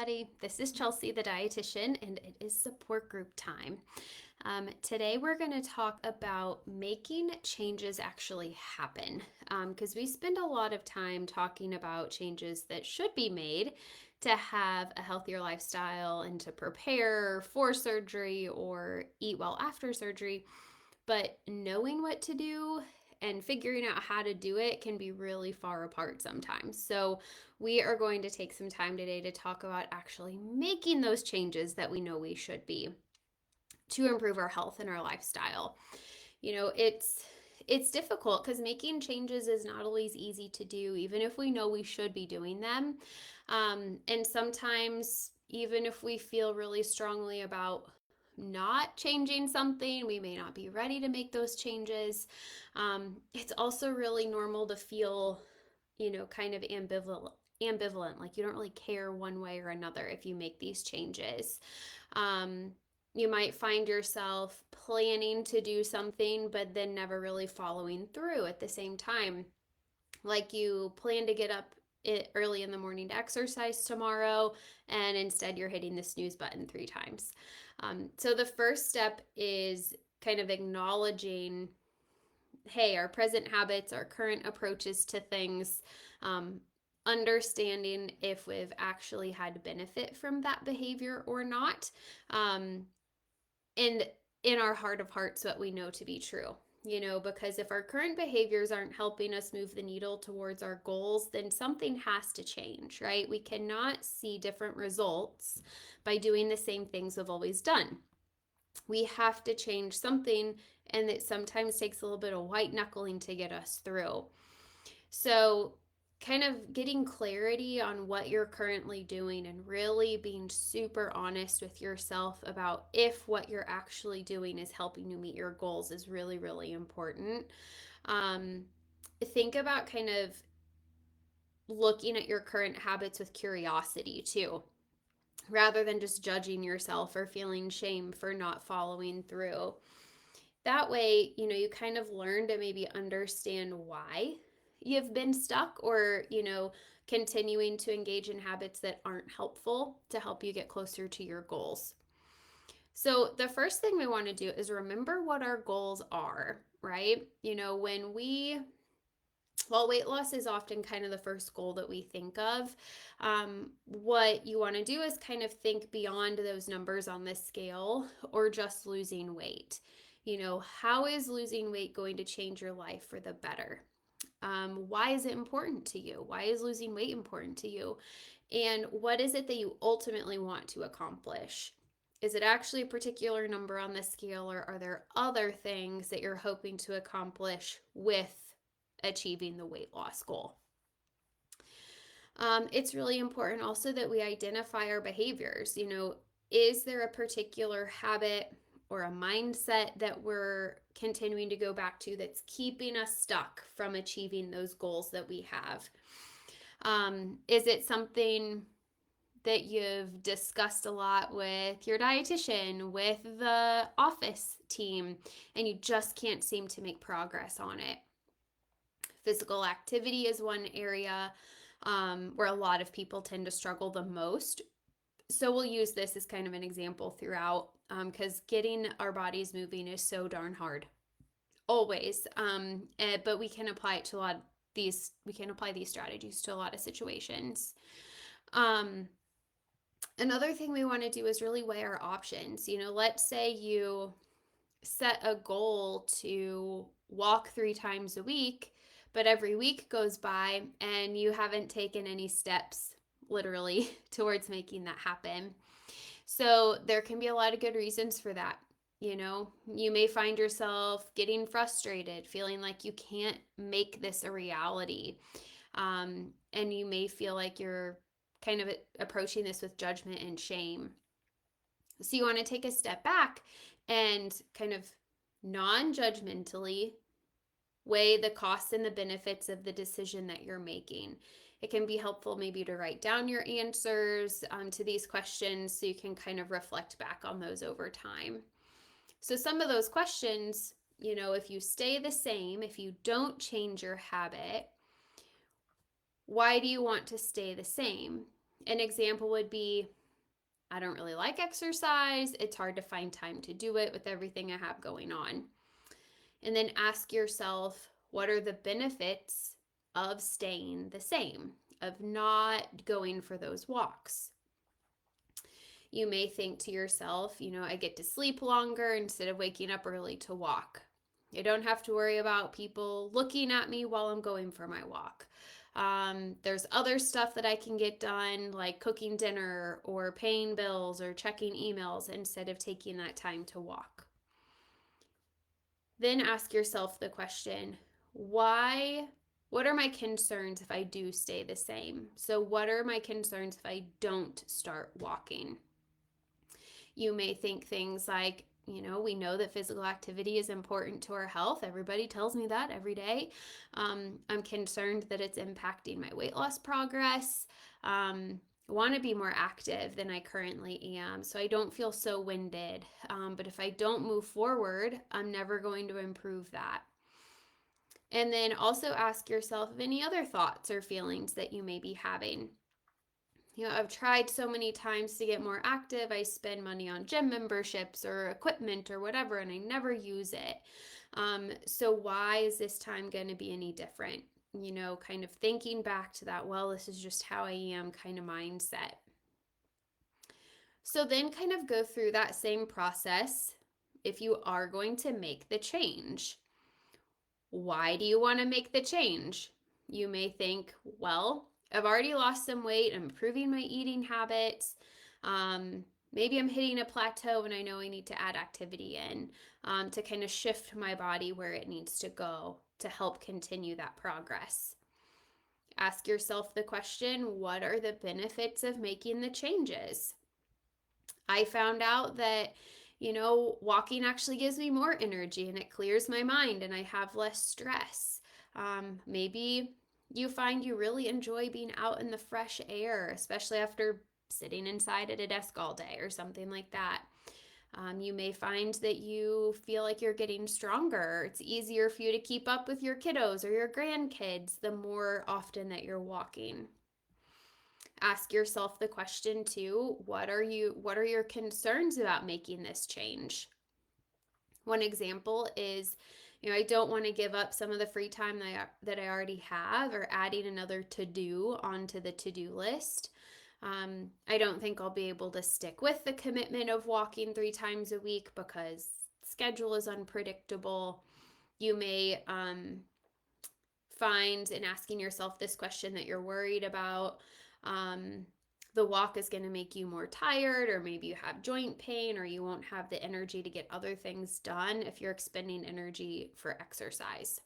everybody. This is Chelsea, the dietitian, and it is support group time. Today, we're going to talk about making changes actually happen because we spend a lot of time talking about changes that should be made to have a healthier lifestyle and to prepare for surgery or eat well after surgery. But knowing what to do and figuring out how to do it can be really far apart sometimes. So, we are going to take some time today to talk about actually making those changes that we know we should be to improve our health and our lifestyle. It's difficult because making changes is not always easy to do, even if we know we should be doing them. And sometimes, even if we feel really strongly about not changing something, we may not be ready to make those changes. It's also really normal to feel, kind of ambivalent, like you don't really care one way or another if you make these changes. Um, you might find yourself planning to do something, but then never really following through at the same time. Like you plan to get up early in the morning to exercise tomorrow, and instead you're hitting the snooze button 3 times. So the first step is kind of acknowledging, hey, our present habits, our current approaches to things, um, understanding if we've actually had benefit from that behavior or not. And in our heart of hearts, what we know to be true. Because if our current behaviors aren't helping us move the needle towards our goals, then something has to change, right? We cannot see different results by doing the same things we've always done. We have to change something, and it sometimes takes a little bit of white knuckling to get us through. So, kind of getting clarity on what you're currently doing and really being super honest with yourself about if what you're actually doing is helping you meet your goals is really, really important. Um, think about kind of looking at your current habits with curiosity too, rather than just judging yourself or feeling shame for not following through. That way, you kind of learn to maybe understand why you've been stuck, or, continuing to engage in habits that aren't helpful to help you get closer to your goals. So, the first thing we want to do is remember what our goals are, right? While weight loss is often kind of the first goal that we think of, what you want to do is kind of think beyond those numbers on this scale or just losing weight. How is losing weight going to change your life for the better? Why is it important to you? Why is losing weight important to you? And what is it that you ultimately want to accomplish? Is it actually a particular number on the scale, or are there other things that you're hoping to accomplish with achieving the weight loss goal? It's really important also that we identify our behaviors. Is there a particular habit or a mindset that we're continuing to go back to that's keeping us stuck from achieving those goals that we have? Is it something that you've discussed a lot with your dietitian, with the office team, and you just can't seem to make progress on it? Physical activity is one area where a lot of people tend to struggle the most. So we'll use this as kind of an example throughout, because getting our bodies moving is so darn hard, always. But we can apply it to a lot of these. We can apply these strategies to a lot of situations. Another thing we want to do is really weigh our options. Let's say you set a goal to walk 3 times a week, but every week goes by and you haven't taken any steps, literally, towards making that happen. So there can be a lot of good reasons for that. You may find yourself getting frustrated, feeling like you can't make this a reality. And you may feel like you're kind of approaching this with judgment and shame. So you want to take a step back and kind of non-judgmentally weigh the costs and the benefits of the decision that you're making. It can be helpful maybe to write down your answers to these questions so you can kind of reflect back on those over time. So some of those questions, if you stay the same, if you don't change your habit, why do you want to stay the same? An example would be, I don't really like exercise. It's hard to find time to do it with everything I have going on. And then ask yourself, what are the benefits of staying the same, of not going for those walks? You may think to yourself, I get to sleep longer instead of waking up early to walk. I don't have to worry about people looking at me while I'm going for my walk. There's other stuff that I can get done, like cooking dinner or paying bills or checking emails instead of taking that time to walk. Then ask yourself the question, why? What are my concerns if I do stay the same? So, what are my concerns if I don't start walking? You may think things like, we know that physical activity is important to our health. Everybody tells me that every day. I'm concerned that it's impacting my weight loss progress. I want to be more active than I currently am, so I don't feel so winded. But if I don't move forward, I'm never going to improve that. And then also ask yourself of any other thoughts or feelings that you may be having. I've tried so many times to get more active. I spend money on gym memberships or equipment or whatever, and I never use it. So why is this time going to be any different? Kind of thinking back to that, well, this is just how I am kind of mindset. So then kind of go through that same process if you are going to make the change. Why do you want to make the change? You may think, well, I've already lost some weight. I'm improving my eating habits. Maybe I'm hitting a plateau and I know I need to add activity in to kind of shift my body where it needs to go to help continue that progress. Ask yourself the question, what are the benefits of making the changes? I found out that, walking actually gives me more energy and it clears my mind and I have less stress. Maybe you find you really enjoy being out in the fresh air, especially after sitting inside at a desk all day or something like that. You may find that you feel like you're getting stronger. It's easier for you to keep up with your kiddos or your grandkids the more often that you're walking. Ask yourself the question too, what are your concerns about making this change? One example is, I don't want to give up some of the free time that I already have or adding another to-do onto the to-do list. I don't think I'll be able to stick with the commitment of walking 3 times a week because schedule is unpredictable. You may find in asking yourself this question that you're worried about, the walk is going to make you more tired, or maybe you have joint pain, or you won't have the energy to get other things done if you're expending energy for exercise.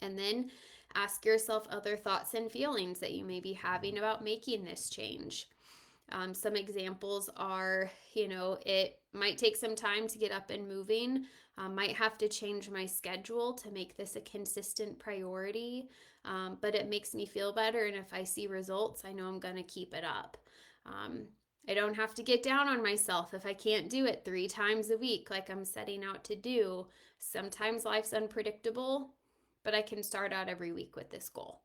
And then ask yourself other thoughts and feelings that you may be having about making this change. Some examples are, it might take some time to get up and moving. Might have to change my schedule to make this a consistent priority, but it makes me feel better. And if I see results, I know I'm going to keep it up. I don't have to get down on myself if I can't do it 3 times a week like I'm setting out to do. Sometimes life's unpredictable, but I can start out every week with this goal.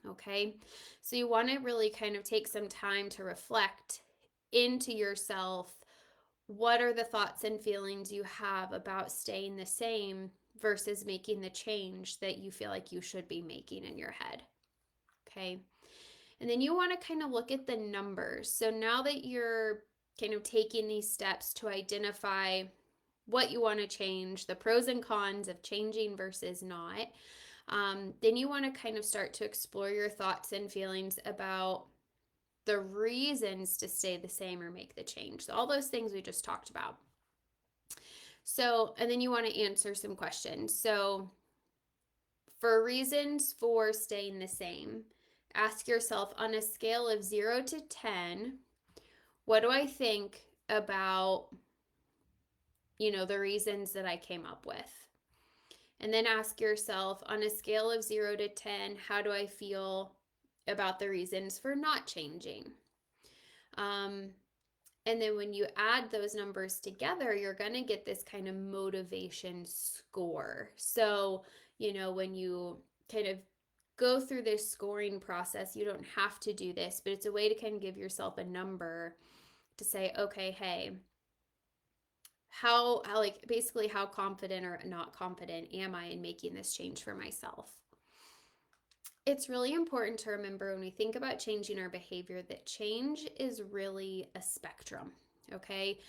Okay, so you want to really kind of take some time to reflect into yourself. What are the thoughts and feelings you have about staying the same versus making the change that you feel like you should be making in your head? Okay, and then you want to kind of look at the numbers. So now that you're kind of taking these steps to identify what you want to change, the pros and cons of changing versus not, then you want to kind of start to explore your thoughts and feelings about the reasons to stay the same or make the change. So all those things we just talked about. So, and then you want to answer some questions. So for reasons for staying the same, ask yourself on a scale of 0 to 10, what do I think about, the reasons that I came up with? And then ask yourself on a scale of 0 to 10, how do I feel about the reasons for not changing? And then when you add those numbers together, you're going to get this kind of motivation score. So, when you kind of go through this scoring process. You don't have to do this, but it's a way to kind of give yourself a number to say, okay, hey, how like basically how confident or not confident am I in making this change for myself? It's really important to remember when we think about changing our behavior that change is really a spectrum. Okay.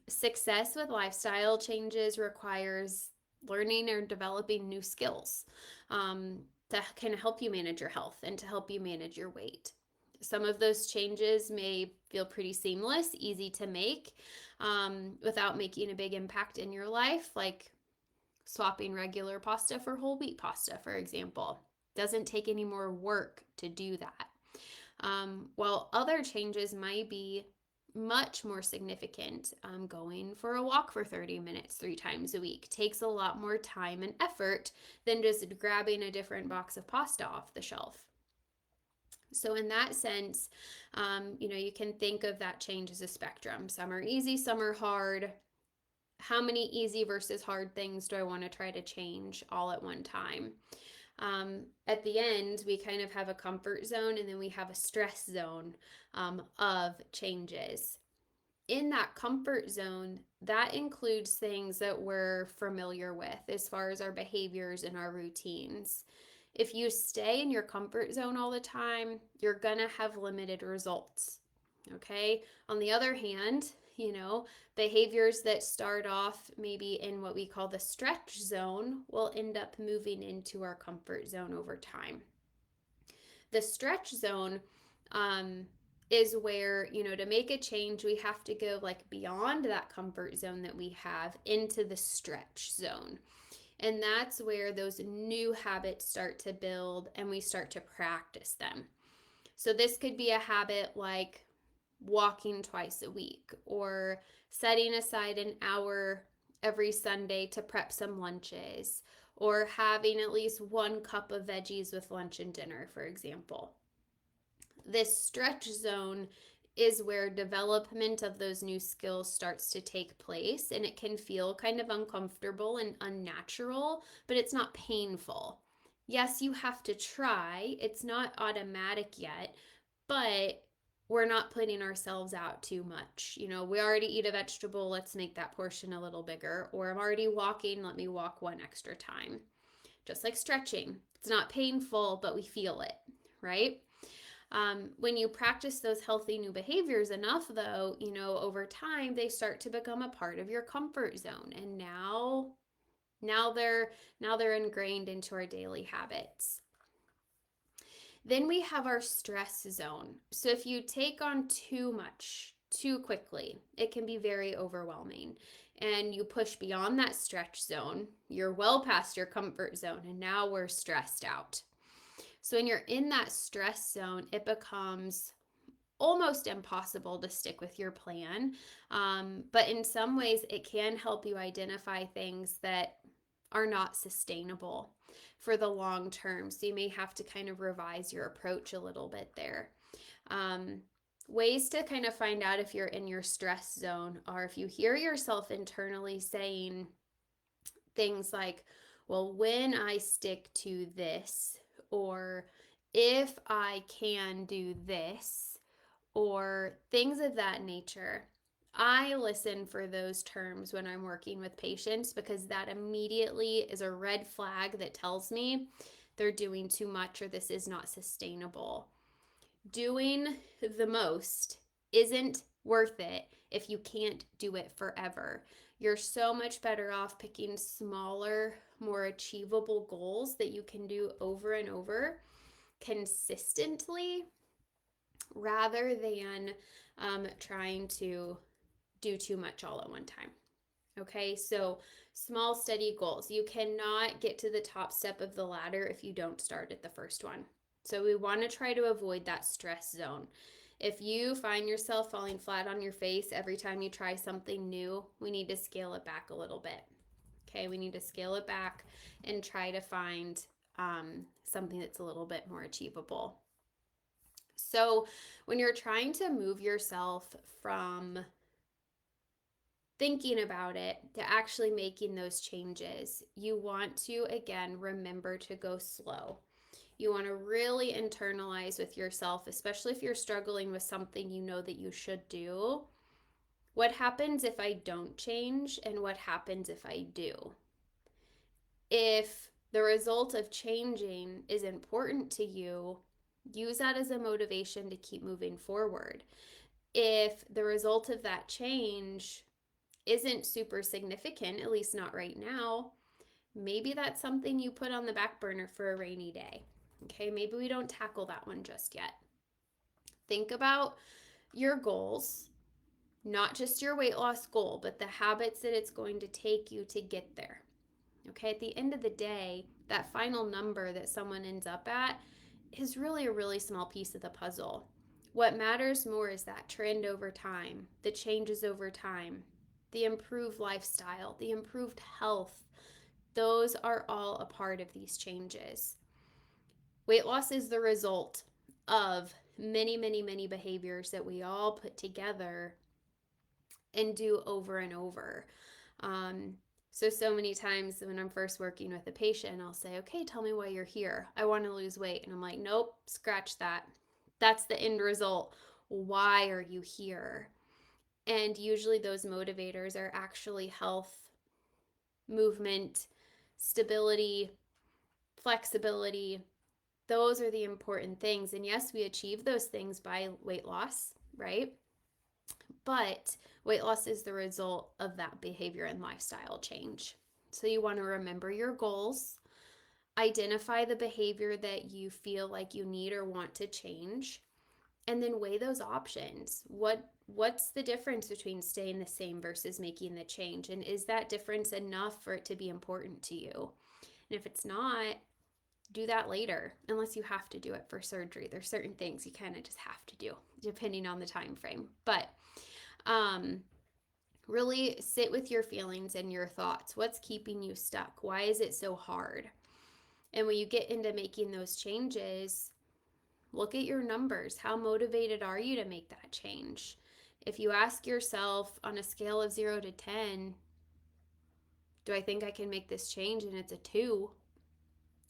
Success with lifestyle changes requires learning or developing new skills that can help you manage your health and to help you manage your weight. Some of those changes may feel pretty seamless, easy to make without making a big impact in your life, like swapping regular pasta for whole wheat pasta, for example. Doesn't take any more work to do that. While other changes might be much more significant. Going for a walk for 30 minutes 3 times a week takes a lot more time and effort than just grabbing a different box of pasta off the shelf. So in that sense, you can think of that change as a spectrum. Some are easy, some are hard. How many easy versus hard things do I want to try to change all at one time? At the end, we kind of have a comfort zone and then we have a stress zone of changes. In that comfort zone, that includes things that we're familiar with as far as our behaviors and our routines. If you stay in your comfort zone all the time, you're going to have limited results. Okay. On the other hand, behaviors that start off maybe in what we call the stretch zone will end up moving into our comfort zone over time. The stretch zone is where, to make a change, we have to go like beyond that comfort zone that we have into the stretch zone. And that's where those new habits start to build and we start to practice them. So this could be a habit like walking twice a week or setting aside an hour every Sunday to prep some lunches or having at least 1 cup of veggies with lunch and dinner, for example. This stretch zone is where development of those new skills starts to take place, and it can feel kind of uncomfortable and unnatural, but it's not painful. Yes, you have to try. It's not automatic yet, but we're not putting ourselves out too much. We already eat a vegetable, let's make that portion a little bigger. Or I'm already walking, let me walk 1 extra time. Just like stretching. It's not painful, but we feel it, right? When you practice those healthy new behaviors enough, though, over time, they start to become a part of your comfort zone. And now they're ingrained into our daily habits. Then we have our stress zone. So if you take on too much too quickly, it can be very overwhelming. And you push beyond that stretch zone, you're well past your comfort zone, and now we're stressed out. So when you're in that stress zone, it becomes almost impossible to stick with your plan. But in some ways, it can help you identify things that are not sustainable for the long term. So you may have to kind of revise your approach a little bit there. Ways to kind of find out if you're in your stress zone are if you hear yourself internally saying things like, well, when I stick to this, or if I can do this, or things of that nature. I listen for those terms when I'm working with patients because that immediately is a red flag that tells me they're doing too much or this is not sustainable. Doing the most isn't worth it if you can't do it forever. You're so much better off picking smaller, more achievable goals that you can do over and over consistently rather than trying to do too much all at one time. Okay, so small, steady goals. You cannot get to the top step of the ladder if you don't start at the first one. So we want to try to avoid that stress zone. If you find yourself falling flat on your face every time you try something new, we need to scale it back a little bit. Okay, we need to scale it back and try to find something that's a little bit more achievable. So when you're trying to move yourself from thinking about it to actually making those changes, you want to, again, remember to go slow. You want to really internalize with yourself, especially if you're struggling with something you know that you should do. What happens if I don't change, and what happens if I do? If the result of changing is important to you, use that as a motivation to keep moving forward. If the result of that change isn't super significant, at least not right now, maybe that's something you put on the back burner for a rainy day. Okay, maybe we don't tackle that one just yet. Think about your goals, not just your weight loss goal, but the habits that it's going to take you to get there. Okay, at the end of the day, that final number that someone ends up at is really a really small piece of the puzzle. What matters more is that trend over time, the changes over time, the improved lifestyle, the improved health. Those are all a part of these changes. Weight loss is the result of many, many, many behaviors that we all put together and do over and over. Um, so many times when I'm first working with a patient, I'll say, okay, tell me why you're here. I want to lose weight. And I'm like, nope, scratch that. That's the end result. Why are you here? And usually those motivators are actually health, movement, stability, flexibility. Those are the important things. And yes, we achieve those things by weight loss, right? But weight loss is the result of that behavior and lifestyle change. So you want to remember your goals, identify the behavior that you feel like you need or want to change, and then weigh those options. What's the difference between staying the same versus making the change? And is that difference enough for it to be important to you? And if it's not, do that later, unless you have to do it for surgery. There's certain things you kind of just have to do depending on the time frame. But really sit with your feelings and your thoughts. What's keeping you stuck? Why is it so hard? And when you get into making those changes, look at your numbers. How motivated are you to make that change? If you ask yourself on a scale of 0 to 10, do I think I can make this change? And it's a 2,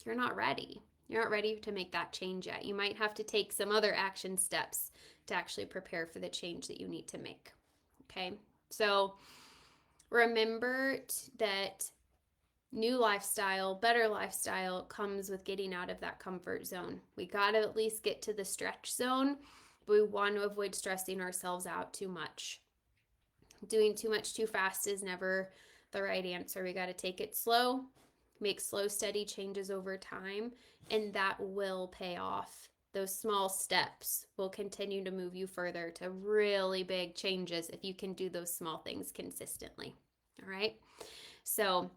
you're not ready. You're not ready to make that change yet. You might have to take some other action steps to actually prepare for the change that you need to make. Okay, so remember that new lifestyle, better lifestyle comes with getting out of that comfort zone. We got to at least get to the stretch zone, but we want to avoid stressing ourselves out too much. Doing too much too fast is never the right answer. We got to take it slow, make slow, steady changes over time, and that will pay off. Those small steps will continue to move you further to really big changes if you can do those small things consistently. All right. So,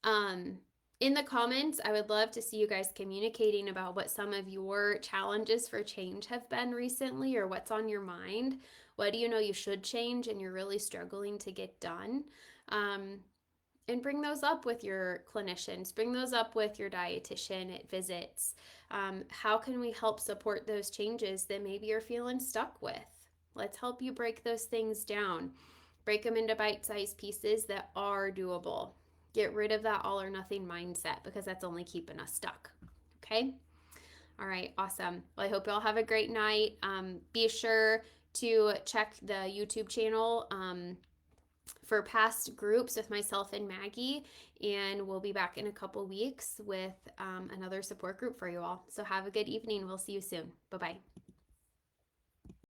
in the comments, I would love to see you guys communicating about what some of your challenges for change have been recently, or what's on your mind. What do you know you should change and you're really struggling to get done? And bring those up with your clinicians, bring those up with your dietitian at visits. How can we help support those changes that maybe you're feeling stuck with? Let's help you break those things down. Break them into bite-sized pieces that are doable. Get rid of that all or nothing mindset, because that's only keeping us stuck. Okay? All right, awesome. Well, I hope you all have a great night. Be sure to check the YouTube channel for past groups with myself and Maggie, and we'll be back in a couple weeks with another support group for you all. So have a good evening. We'll see you soon. Bye-bye.